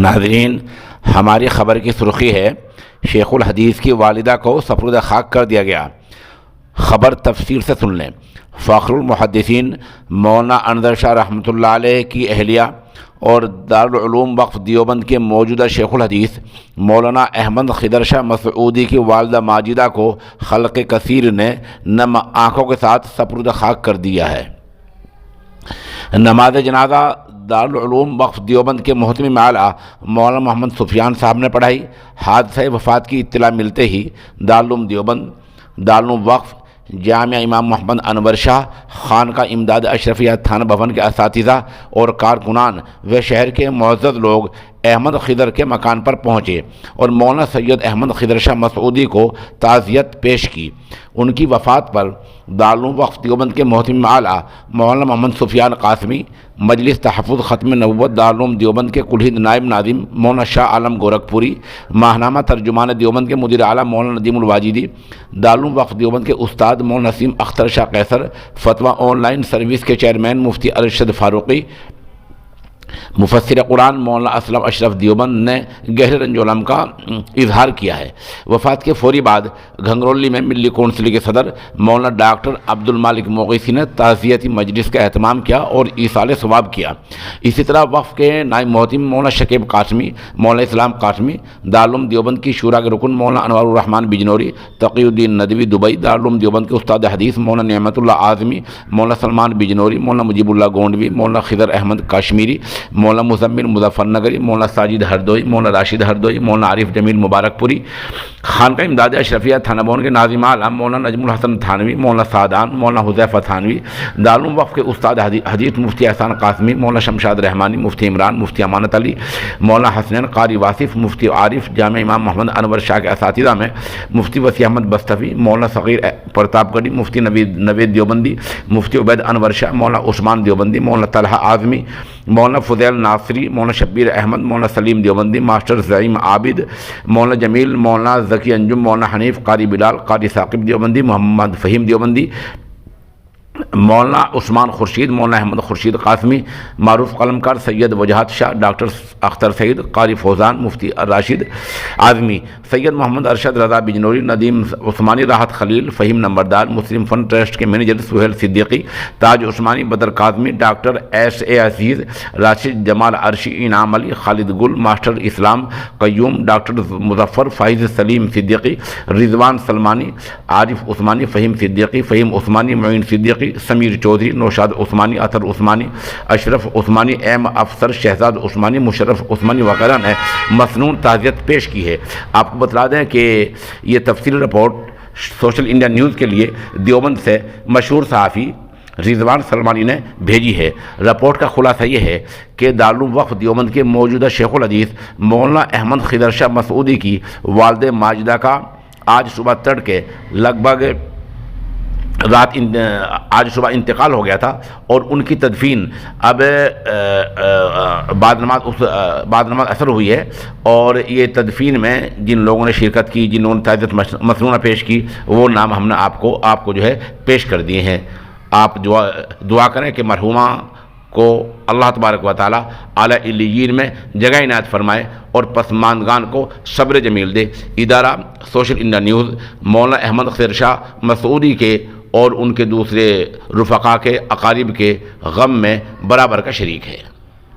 ناظرین، ہماری خبر کی سرخی ہے شیخ الحدیث کی والدہ کو سپرد خاک کر دیا گیا۔ خبر تفصیل سے سن لیں۔ فخر المحدثین مولانا انور شاہ رحمۃ اللہ علیہ کی اہلیہ اور دارالعلوم وقف دیوبند کے موجودہ شیخ الحدیث مولانا احمد خضر شاہ مسعودی کی والدہ ماجدہ کو خلق کثیر نے نم آنکھوں کے ساتھ سپرد خاک کر دیا ہے۔ نماز جنازہ دارالعلوم وقف دیوبند کے محتمم اعلیٰ مولانا محمد سفیان صاحب نے پڑھائی۔ حادثہ وفات کی اطلاع ملتے ہی دارالعلوم دیوبند، دارالعلوم وقف، جامعہ امام محمد انور شاہ، خانقاہ امداد اشرفیہ تھانہ بھون کے اساتذہ اور کارکنان و شہر کے معزز لوگ احمد خضر کے مکان پر پہنچے اور مولانا سید احمد خضر شاہ مسعودی کو تعزیت پیش کی۔ ان کی وفات پر دارالعلوم وقف دیوبند کے محتمم اعلیٰ مولانا محمد سفیان قاسمی، مجلس تحفظ ختم نبوت دارالعلوم دیوبند کے کلہی نائب ناظم مولانا شاہ عالم گورکھپوری، ماہنامہ ترجمان دیوبند کے مدیر اعلیٰ مولانا ندیم الواجدی، دارالعلوم وقف دیوبند کے استاد مولانا نسیم اختر شاہ قیصر، فتویٰ آن لائن سروس کے چیئرمین مفتی ارشد فاروقی، مفسر قرآن مولانا اسلم اشرف دیوبند نے گہرے رنج و الم کا اظہار کیا ہے۔ وفات کے فوری بعد گھنگرولی میں ملی کونسل کے صدر مولانا ڈاکٹر عبد المالک مغیثی نے تعزیتی مجلس کا اہتمام کیا اور ایصال ثواب کیا۔ اسی طرح وقف کے نائب محتمم مولانا شکیب قاسمی، مولانا اسلام قاسمی، دارالعلوم دیوبند کی شورا کے رکن مولانا انوار الرحمن بجنوری، تقی الدین ندوی دبئی، دارالعلوم دیوبند کے استاد حدیث مولانا نعمت اللہ اعظمی، مولانا سلمان بجنوری، مولانا مجیب اللہ گونڈوی، مولانا خضر احمد کاشمیری، مولانا مزمل مظفر نگری، مولانا ساجد ہردوئی، مولانا راشد ہردوئی، مولانا عارف جمیل مبارک پوری، خانقاہ امداد اشرفیہ تھانہ بھون کے ناظم اعلیٰ مولانا نجم الحسن تھانوی، مولانا سعدان، مولانا حذیفہ تھانوی، دارالعلوم وقف کے استاد حدیث مفتی احسان قاسمی، مولانا شمشاد رحمانی، مفتی عمران، مفتی امانت علی، مولانا حسنین قاری واصف، مفتی عارف، جامعہ امام محمد انور شاہ کے اساتذہ میں مفتی وسیع احمد بستوی، مولانا صغیر پرتاپ گڑھی، مفتی نوید دیوبندی، مفتی عبید انور شاہ، مولانا عثمان دیوبندی، مولانا طلحہ اعظمی، مولانا فضیل ناصری، مولانا شبیر احمد، مولانا سلیم دیوبندی، ماسٹر زعیم عابد، مولانا جمیل، مولانا ذکی انجم، مولانا حنیف، قاری بلال، قاری ثاقب دیوبندی، محمد فہیم دیوبندی، مولانا عثمان خورشید، مولانا احمد خورشید قاسمی، معروف قلمکار سید وجاہت شاہ، ڈاکٹر اختر سعید، قاری فوزان، مفتی راشد اعظمی، سید محمد ارشد رضا بجنوری، ندیم عثمانی، راحت خلیل، فہیم نمبردار، مسلم فن ٹرسٹ کے manager Sohail Siddiqui, Taj Usmani, Badr Kazmi, doctor S A Aziz, Rashid Jamal Arshi, Inam Ali, Khalid Gul, master Islam Qayyum, doctor Muzaffar, Faiz Salim Siddiqui, Rizwan Salmani, Arif Usmani, Faheem Siddiqui, Faheem Usmani, Moin Siddiqui, Sameer Chaudhary, Naushad Usmani, Athar Usmani, Ashraf Usmani, M Afsar, Shahzad Usmani, Musharraf Usmani وغیرہ نے مسنون تعزیت پیش کی ہے۔ آپ کو بتلا دیں کہ یہ تفصیلی رپورٹ سوشل انڈیا نیوز کے لیے دیوبند سے مشہور صحافی رضوان سلمانی نے بھیجی ہے۔ رپورٹ کا خلاصہ یہ ہے کہ دارالعلوم وقف دیوبند کے موجودہ شیخ الحدیث مولانا احمد خضر شاہ مسعودی کی والد ماجدہ کا آج صبح تڑکے لگ بھگ آج صبح انتقال ہو گیا تھا اور ان کی تدفین اب بعد نماز اثر ہوئی ہے، اور یہ تدفین میں جن لوگوں نے شرکت کی، جن لوگوں نے تعزیت مسنونہ پیش کی، وہ نام ہم نے آپ کو جو ہے پیش کر دیے ہیں۔ آپ دعا کریں کہ مرحومہ کو اللہ تبارک و تعالی اعلیٰ علیین میں جگہ عنایت فرمائے اور پسماندگان کو صبر جمیل دے۔ ادارہ سوشل انڈیا نیوز مولانا احمد خضر شاہ مسعودی کے اور ان کے دوسرے رفقا کے، اقارب کے غم میں برابر کا شریک ہے۔